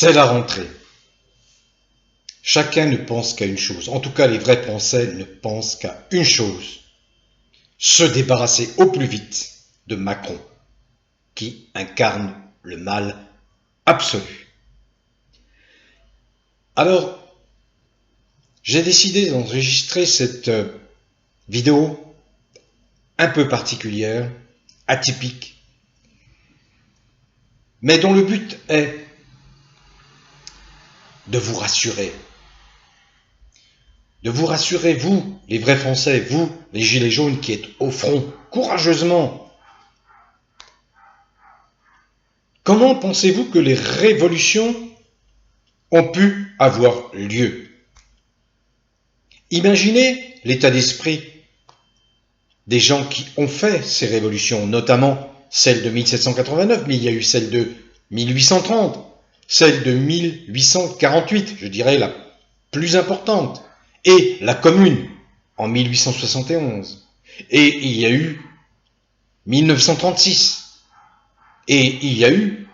C'est la rentrée. Chacun ne pense qu'à une chose. En tout cas, les vrais Français ne pensent qu'à une chose. Se débarrasser au plus vite de Macron, qui incarne le mal absolu. Alors, j'ai décidé d'enregistrer cette vidéo un peu particulière, atypique, mais dont le but est de vous rassurer. De vous rassurer, vous, les vrais Français, vous, les gilets jaunes qui êtes au front, courageusement. Comment pensez-vous que les révolutions ont pu avoir lieu? Imaginez l'état d'esprit des gens qui ont fait ces révolutions, notamment celle de 1789, mais il y a eu celle de 1830, celle de 1848, je dirais la plus importante, et la Commune en 1871. Et il y a eu 1936, et il y a eu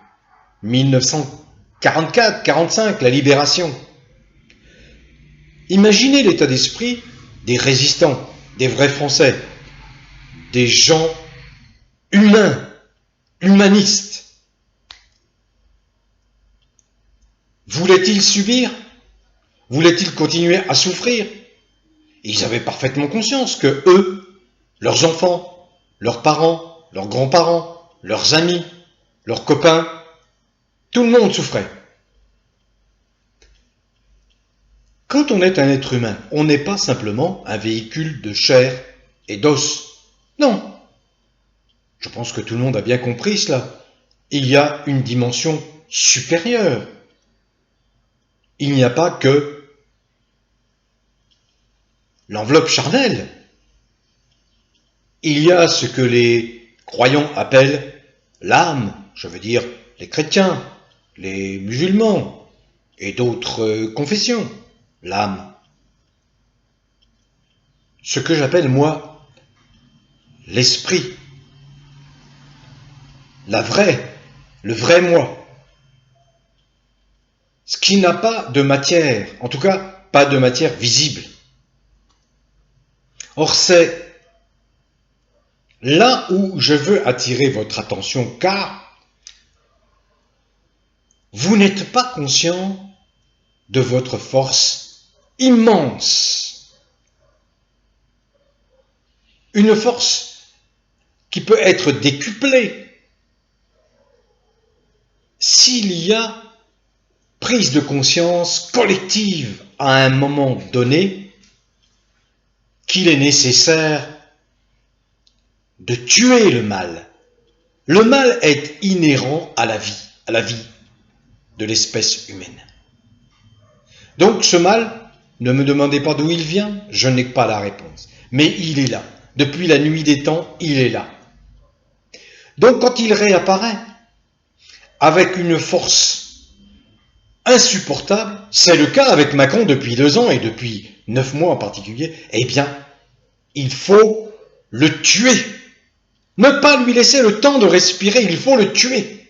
1944-45, la Libération. Imaginez l'état d'esprit des résistants, des vrais Français, des gens humains, humanistes. Voulaient-ils subir? Voulaient-ils continuer à souffrir? Ils avaient parfaitement conscience que eux, leurs enfants, leurs parents, leurs grands-parents, leurs amis, leurs copains, tout le monde souffrait. Quand on est un être humain, on n'est pas simplement un véhicule de chair et d'os. Non. Je pense que tout le monde a bien compris cela. Il y a une dimension supérieure. Il n'y a pas que l'enveloppe charnelle. Il y a ce que les croyants appellent l'âme, je veux dire les chrétiens, les musulmans et d'autres confessions, l'âme. Ce que j'appelle, moi, l'esprit, la vraie, le vrai moi. Ce qui n'a pas de matière, en tout cas pas de matière visible. Or c'est là où je veux attirer votre attention, car vous n'êtes pas conscient de votre force immense. Une force qui peut être décuplée s'il y a prise de conscience collective à un moment donné qu'il est nécessaire de tuer le mal. Le mal est inhérent à la vie de l'espèce humaine. Donc ce mal, ne me demandez pas d'où il vient, je n'ai pas la réponse. Mais il est là. Depuis la nuit des temps, il est là. Donc quand il réapparaît, avec une force insupportable, c'est le cas avec Macron depuis 2 ans et depuis 9 mois en particulier, eh bien, il faut le tuer. Ne pas lui laisser le temps de respirer, il faut le tuer.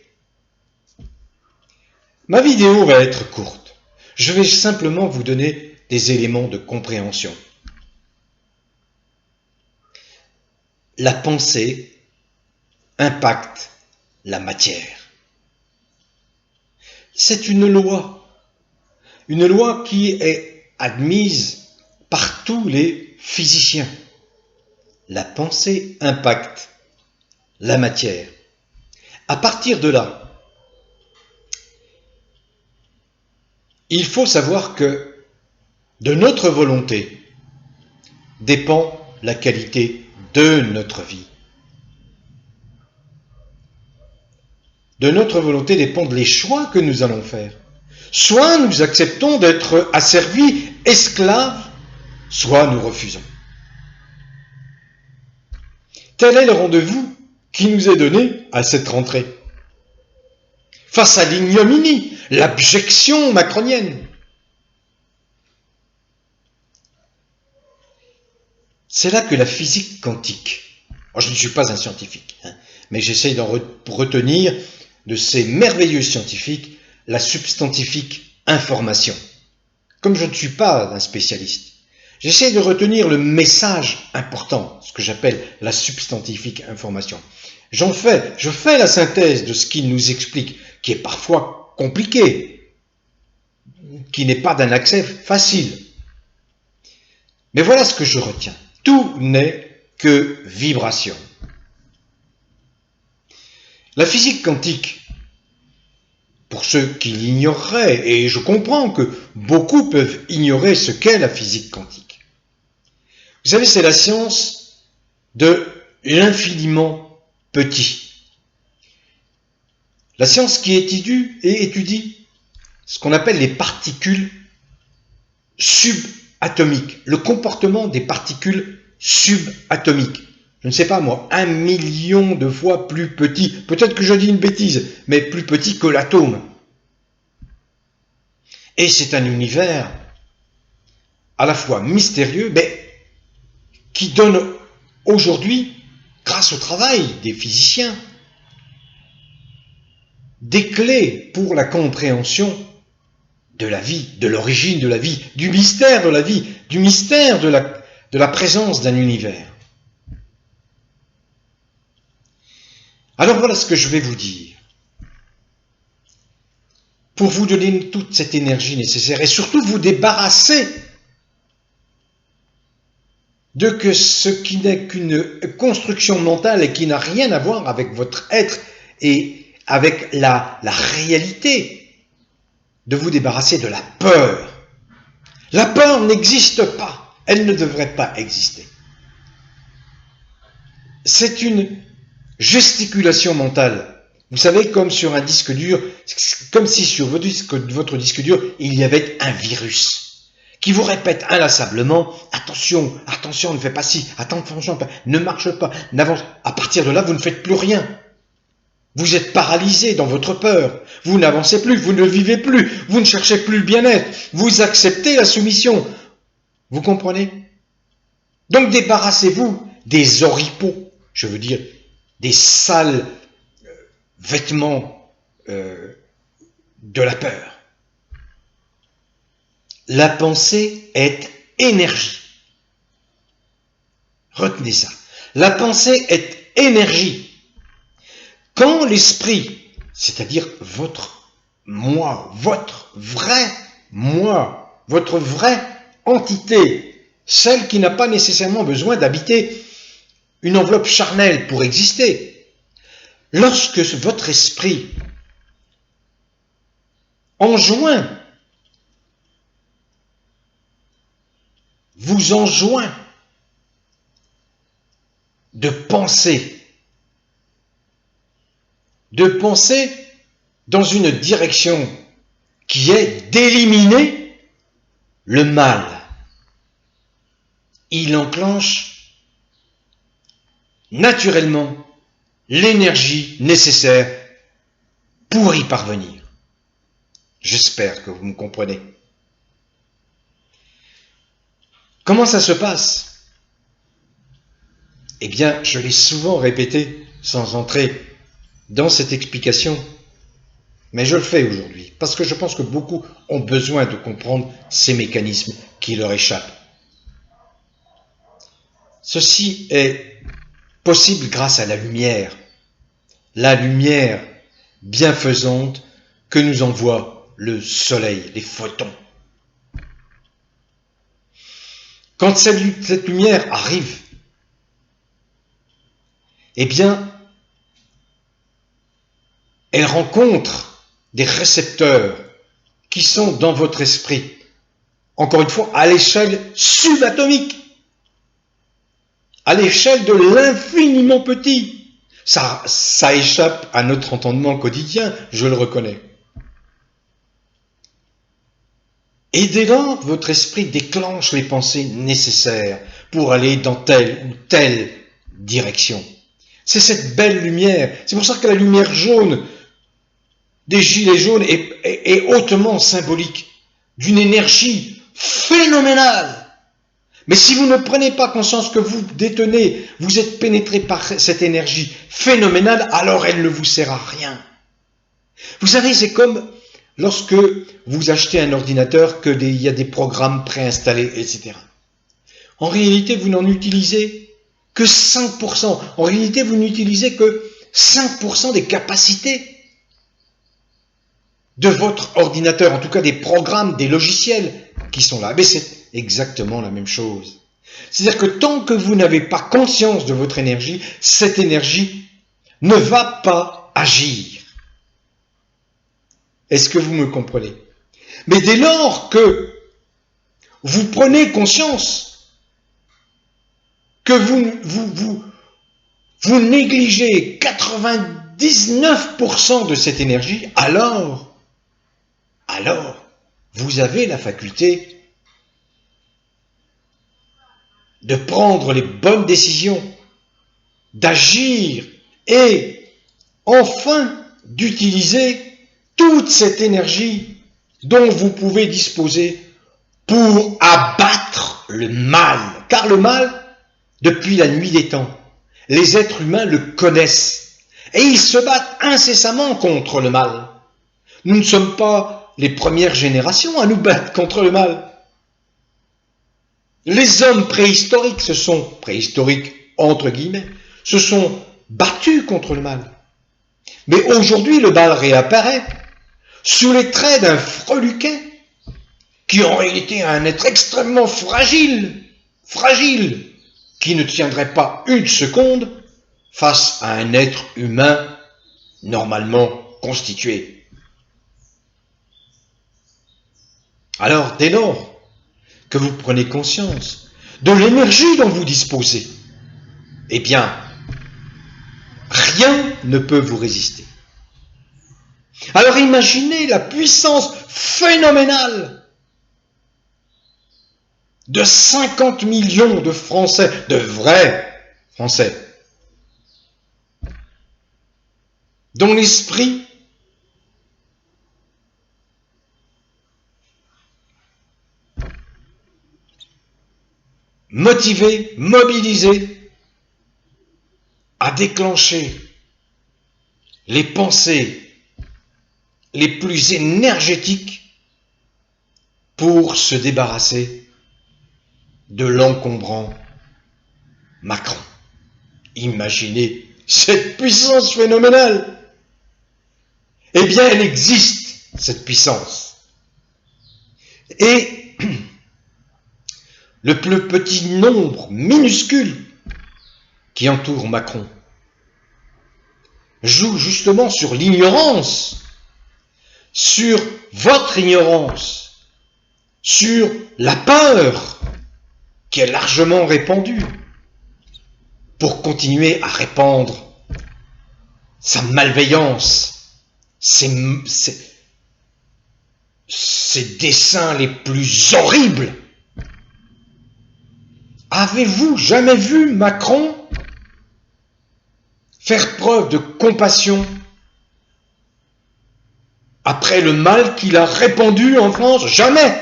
Ma vidéo va être courte. Je vais simplement vous donner des éléments de compréhension. La pensée impacte la matière. C'est une loi qui est admise par tous les physiciens. La pensée impacte la matière. À partir de là, il faut savoir que de notre volonté dépend la qualité de notre vie. De notre volonté dépendent les choix que nous allons faire. Soit nous acceptons d'être asservis, esclaves, soit nous refusons. Tel est le rendez-vous qui nous est donné à cette rentrée. Face à l'ignominie, l'abjection macronienne. C'est là que la physique quantique, moi je ne suis pas un scientifique, mais j'essaye d'en retenir de ces merveilleux scientifiques, la substantifique information. Comme je ne suis pas un spécialiste, j'essaie de retenir le message important, ce que j'appelle la substantifique information. Je fais la synthèse de ce qu'il nous explique, qui est parfois compliqué, qui n'est pas d'un accès facile. Mais voilà ce que je retiens. Tout n'est que vibration. La physique quantique, pour ceux qui l'ignoreraient, et je comprends que beaucoup peuvent ignorer ce qu'est la physique quantique. Vous savez, c'est la science de l'infiniment petit. La science qui étudie ce qu'on appelle les particules subatomiques, le comportement des particules subatomiques. Je ne sais pas moi, 1 million de fois plus petit, peut-être que je dis une bêtise, mais plus petit que l'atome. Et c'est un univers à la fois mystérieux, mais qui donne aujourd'hui, grâce au travail des physiciens, des clés pour la compréhension de la vie, de l'origine de la vie, du mystère de la vie, du mystère de la présence d'un univers. Alors voilà ce que je vais vous dire. Pour vous donner toute cette énergie nécessaire et surtout vous débarrasser de ce qui n'est qu'une construction mentale et qui n'a rien à voir avec votre être et avec la réalité, de vous débarrasser de la peur. La peur n'existe pas, elle ne devrait pas exister. C'est une gesticulation mentale. Vous savez, comme sur un disque dur, comme si sur votre disque dur, il y avait un virus qui vous répète inlassablement « Attention, attention, ne fais pas ci, attention, ne marche pas, n'avance ». À partir de là, vous ne faites plus rien. Vous êtes paralysé dans votre peur. Vous n'avancez plus, vous ne vivez plus, vous ne cherchez plus le bien-être. Vous acceptez la soumission. Vous comprenez? Donc débarrassez-vous des oripeaux, je veux dire, des sales vêtements de la peur. La pensée est énergie. Retenez ça. La pensée est énergie. Quand l'esprit, c'est-à-dire votre moi, votre vrai moi, votre vraie entité, celle qui n'a pas nécessairement besoin d'habiter une enveloppe charnelle pour exister, lorsque votre esprit vous enjoint de penser dans une direction qui est d'éliminer le mal. Il enclenche naturellement l'énergie nécessaire pour y parvenir. J'espère que vous me comprenez. Comment ça se passe? Eh bien, je l'ai souvent répété sans entrer dans cette explication, mais je le fais aujourd'hui, parce que je pense que beaucoup ont besoin de comprendre ces mécanismes qui leur échappent. Ceci est possible grâce à la lumière bienfaisante que nous envoie le soleil, les photons. Quand cette lumière arrive, eh bien, elle rencontre des récepteurs qui sont dans votre esprit, encore une fois, à l'échelle subatomique, à l'échelle de l'infiniment petit. Ça échappe à notre entendement quotidien, je le reconnais. Et dès lors, votre esprit déclenche les pensées nécessaires pour aller dans telle ou telle direction. C'est cette belle lumière. C'est pour ça que la lumière jaune des gilets jaunes est hautement symbolique d'une énergie phénoménale. Mais si vous ne prenez pas conscience que vous détenez, vous êtes pénétré par cette énergie phénoménale, alors elle ne vous sert à rien. Vous savez, c'est comme lorsque vous achetez un ordinateur qu'il y a des programmes préinstallés, etc. En réalité, vous n'en utilisez que 5%. En réalité, vous n'utilisez que 5% des capacités de votre ordinateur, en tout cas des programmes, des logiciels qui sont là. Mais c'est exactement la même chose. C'est-à-dire que tant que vous n'avez pas conscience de votre énergie, cette énergie ne va pas agir. Est-ce que vous me comprenez? Mais dès lors que vous prenez conscience que vous négligez 99% de cette énergie, alors vous avez la faculté de prendre les bonnes décisions, d'agir et enfin d'utiliser toute cette énergie dont vous pouvez disposer pour abattre le mal. Car le mal, depuis la nuit des temps, les êtres humains le connaissent et ils se battent incessamment contre le mal. Nous ne sommes pas les premières générations à nous battre contre le mal. Les hommes préhistoriques préhistoriques entre guillemets, se sont battus contre le mal. Mais aujourd'hui, le mal réapparaît sous les traits d'un freluquet qui en réalité est un être extrêmement fragile, qui ne tiendrait pas une seconde face à un être humain normalement constitué. Alors, dès lors que vous prenez conscience de l'énergie dont vous disposez, eh bien, rien ne peut vous résister. Alors imaginez la puissance phénoménale de 50 millions de Français, de vrais Français, dont l'esprit motivé, mobilisé à déclencher les pensées les plus énergétiques pour se débarrasser de l'encombrant Macron. Imaginez cette puissance phénoménale. Eh bien, elle existe, cette puissance. Et le plus petit nombre minuscule qui entoure Macron joue justement sur l'ignorance, sur votre ignorance, sur la peur qui est largement répandue pour continuer à répandre sa malveillance, ses desseins les plus horribles. Avez-vous jamais vu Macron faire preuve de compassion après le mal qu'il a répandu en France? Jamais.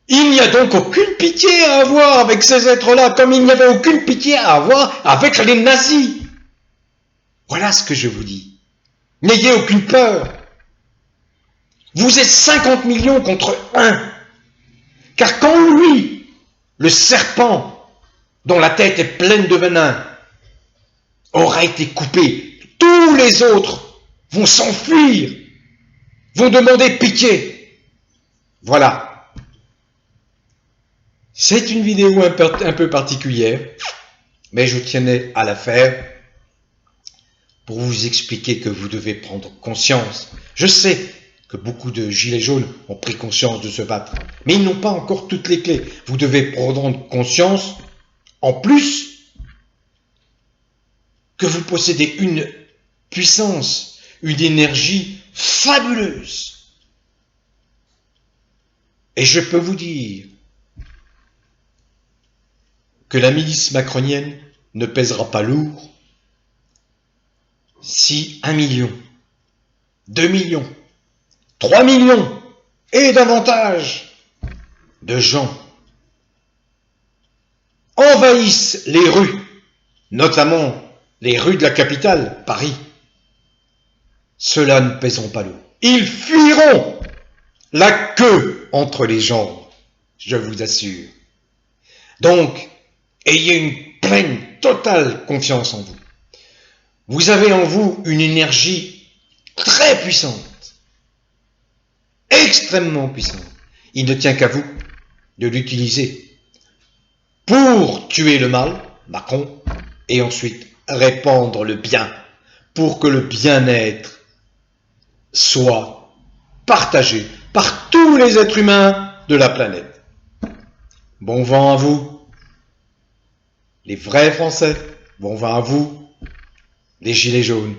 Il n'y a donc aucune pitié à avoir avec ces êtres-là, comme il n'y avait aucune pitié à avoir avec les nazis. Voilà ce que je vous dis. N'ayez aucune peur. Vous êtes 50 millions contre 1. Car quand lui, le serpent, dont la tête est pleine de venin, aura été coupé, tous les autres vont s'enfuir, vont demander pitié. Voilà. C'est une vidéo un peu particulière, mais je tenais à la faire pour vous expliquer que vous devez prendre conscience. Je sais que beaucoup de gilets jaunes ont pris conscience de se battre, mais ils n'ont pas encore toutes les clés. Vous devez prendre conscience, en plus, que vous possédez une puissance, une énergie fabuleuse. Et je peux vous dire que la milice macronienne ne pèsera pas lourd si 1 million, 2 millions, 3 millions et davantage de gens envahissent les rues, notamment les rues de la capitale, Paris, ceux-là ne pèseront pas lourd. Ils fuiront la queue entre les jambes, je vous assure. Donc, ayez une pleine, totale confiance en vous. Vous avez en vous une énergie très puissante, extrêmement puissante. Il ne tient qu'à vous de l'utiliser pour tuer le mal, Macron, et ensuite répandre le bien, pour que le bien-être soit partagé par tous les êtres humains de la planète. Bon vent à vous, les vrais Français, bon vent à vous, les gilets jaunes.